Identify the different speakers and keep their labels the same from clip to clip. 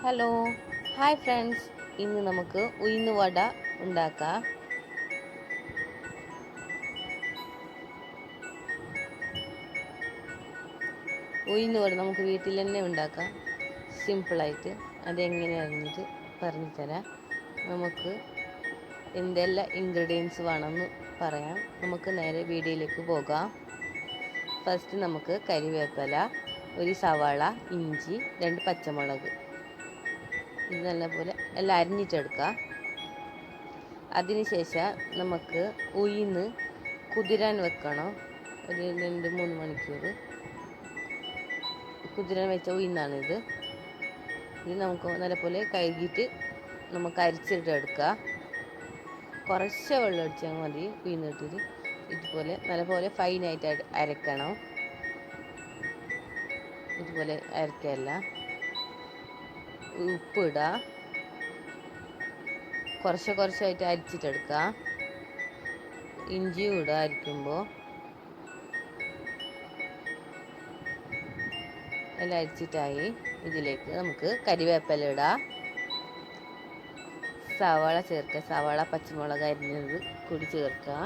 Speaker 1: Hello hi friends, ഇന്ന് നമുക്ക് ഉഴുന്നുവട ഉണ്ടാക്കാം. ഉഴുന്നുവട നമുക്ക് വീട്ടിൽ തന്നെ ഉണ്ടാക്കാം, സിമ്പിളായിട്ട്. അതെങ്ങനെയാണെന്നിട്ട് പറഞ്ഞു തരാം. നമുക്ക് എന്തെല്ലാം ഇൻഗ്രീഡിയൻസ് വേണമെന്ന് പറയാം. നമുക്ക് നേരെ വീഡിയോയിലേക്ക് പോകാം. ഫസ്റ്റ് നമുക്ക് കരിവേപ്പില, ഒരു സവാള, ഇഞ്ചി, 2 പച്ചമുളക്, ഇത് നല്ലപോലെ എല്ലാം അരിഞ്ഞിട്ടെടുക്കുക. അതിനുശേഷം നമുക്ക് ഉഴുന്ന് കുതിരാൻ വെക്കണം. ഒരു 2-3 മണിക്കൂർ കുതിരാൻ വെച്ച ഉഴുന്നാണിത്. ഇത് നമുക്ക് നല്ലപോലെ കഴുകിയിട്ട് നമുക്ക് അരിച്ചിട്ടെടുക്കുക. കുറച്ച് വെള്ളം ഒഴിച്ചാൽ മതി. ഉഴുന്നിട്ടിട്ട് ഇതുപോലെ നല്ലപോലെ ഫൈനായിട്ട് അരക്കണം. ഇതുപോലെ അരക്കല്ല. ഉപ്പിടുക, കുറച്ചായിട്ട് അരിച്ചിട്ടെടുക്കുക. ഇഞ്ചി ഇടുക അരിക്കുമ്പോൾ. എല്ലാം അരിച്ചിട്ടായി. ഇതിലേക്ക് നമുക്ക് കരിവേപ്പില ഇടാം, സവാള ചേർക്കുക. സവാള, പച്ചമുളക് അരിഞ്ഞത് കൂടി ചേർക്കുക.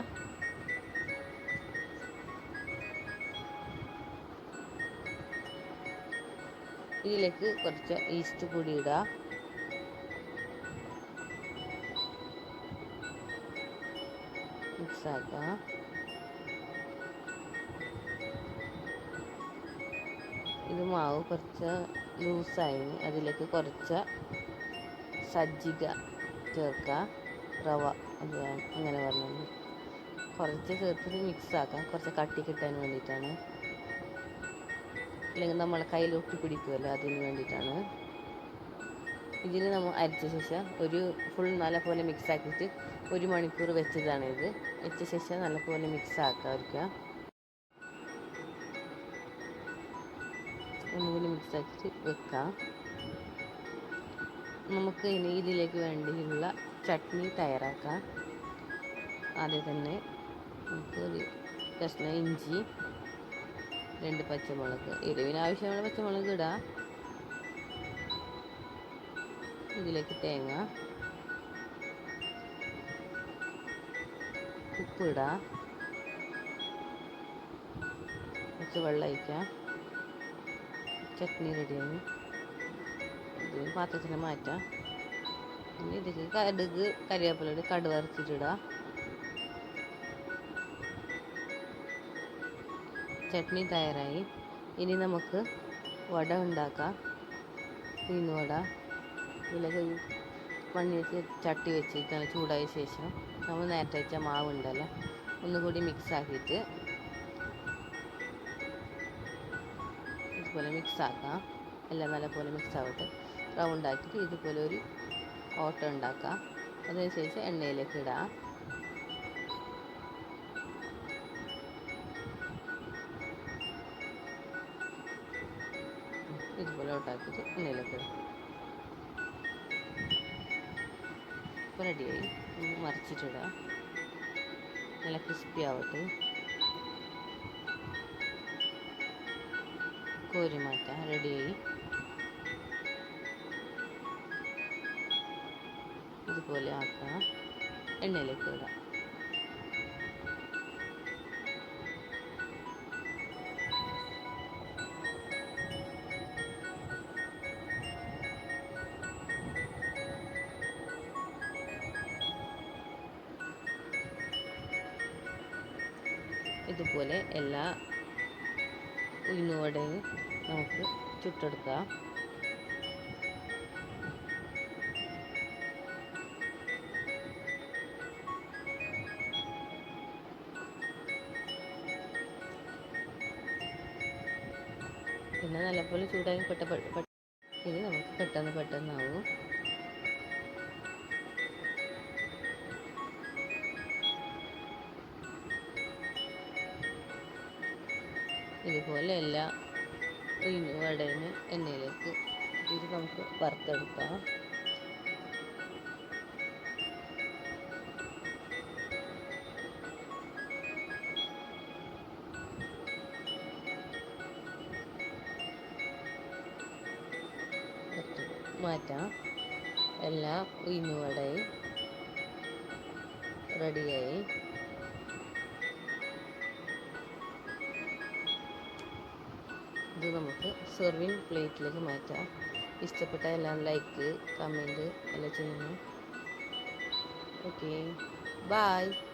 Speaker 1: ഇതിലേക്ക് കുറച്ച് ഈസ്റ്റ് പൊടി ഇടുക. മിക്സാക്കുക. ഇത് മാവ് കുറച്ച് ലൂസായി. അതിലേക്ക് കുറച്ച് സജ്ജിക ചേർക്കുക. റവ, അത് അങ്ങനെ പറഞ്ഞത് കുറച്ച് ചേർത്തിട്ട് മിക്സാക്കാം. കുറച്ച് കട്ടി കിട്ടാൻ വേണ്ടിയിട്ടാണ്, അല്ലെങ്കിൽ നമ്മളെ കയ്യിൽ ഒട്ടി പിടിക്കുമല്ലോ, അതിന് വേണ്ടിയിട്ടാണ്. ഇതിന് നമ്മൾ അരിച്ച ശേഷം ഒരു ഫുൾ നല്ലപോലെ മിക്സാക്കിയിട്ട് 1 മണിക്കൂർ വെച്ചതാണിത്. വെച്ച ശേഷം നല്ലപോലെ മിക്സാക്കുക. ഒന്നുകൂടി മിക്സാക്കിയിട്ട് വെക്കാം. നമുക്ക് ഇനി ഇതിലേക്ക് വേണ്ടിയുള്ള ചട്നി തയ്യാറാക്കാം. ആദ്യം തന്നെ നമുക്ക് ഒരു കഷ്ണം ഇഞ്ചി, 2 പച്ചമുളക്, എരിവിന് ആവശ്യമുള്ള പച്ചമുളക് ഇടാം. ഇതിലേക്ക് തേങ്ങ, ഉപ്പിടാം, കുറച്ച് വെള്ളം ഒഴിക്കാം. ചട്നി റെഡിയാണ്. ഇത് പാത്രത്തിന് മാറ്റാം. പിന്നെ ഇതിലേക്ക് കടുക്, കരിവേപ്പില, കടുക് വറുത്തിട്ടിടാം. ചട്നി തയ്യാറായി. ഇനി നമുക്ക് വട ഉണ്ടാക്കാം. ഉഴുന്നുവട. ഇതിലേക്ക് മണ്ണിലേക്ക് ചട്ടി വെച്ചിട്ട് നല്ല ചൂടായ ശേഷം നമ്മൾ നേരത്തെ വെച്ച മാവുണ്ടല്ലോ, ഒന്നുകൂടി മിക്സാക്കിയിട്ട് ഇതുപോലെ മിക്സാക്കാം. എല്ലാം നല്ലപോലെ മിക്സാവട്ടെ. റൗണ്ടാക്കിയിട്ട് ഇതുപോലെ ഒരു ഓട്ട ഉണ്ടാക്കാം. അതിനുശേഷം എണ്ണയിലേക്ക് ഇടാം. ഇതുപോലെ ഓട്ടാക്കിയിട്ട് എണ്ണയിലേക്ക് ഇടാം. ഇപ്പോൾ റെഡിയായി. മറിച്ചിട്ടിടാം. നല്ല ക്രിസ്പി ആവട്ടെ. കോരി മാറ്റാം. റെഡിയായി. ഇതുപോലെ ആക്കാം. എണ്ണയിലേക്ക് ഇടാം. ഇതുപോലെ എല്ലാ ഉഴുന്നുവടയും നമുക്ക് ചുട്ടെടുക്കാം. പിന്നെ നല്ലപോലെ ചൂടായി ഇത് നമുക്ക് പെട്ടെന്നാവും. ഇതുപോലെ എല്ലാ ഉഴുന്നുവടയും എണ്ണയിലേക്ക് ഇത് നമുക്ക് വറുത്തെടുക്കാം. മാറ്റാം. എല്ലാം ഉഴുന്നുവടയും റെഡിയായി. ഇത് നമുക്ക് സെർവിങ് പ്ലേറ്റിലേക്ക് മാറ്റാം. ഇഷ്ടപ്പെട്ട എല്ലാം ലൈക്ക്, കമൻറ്റ് എല്ലാം ചെയ്യണം. Okay, by.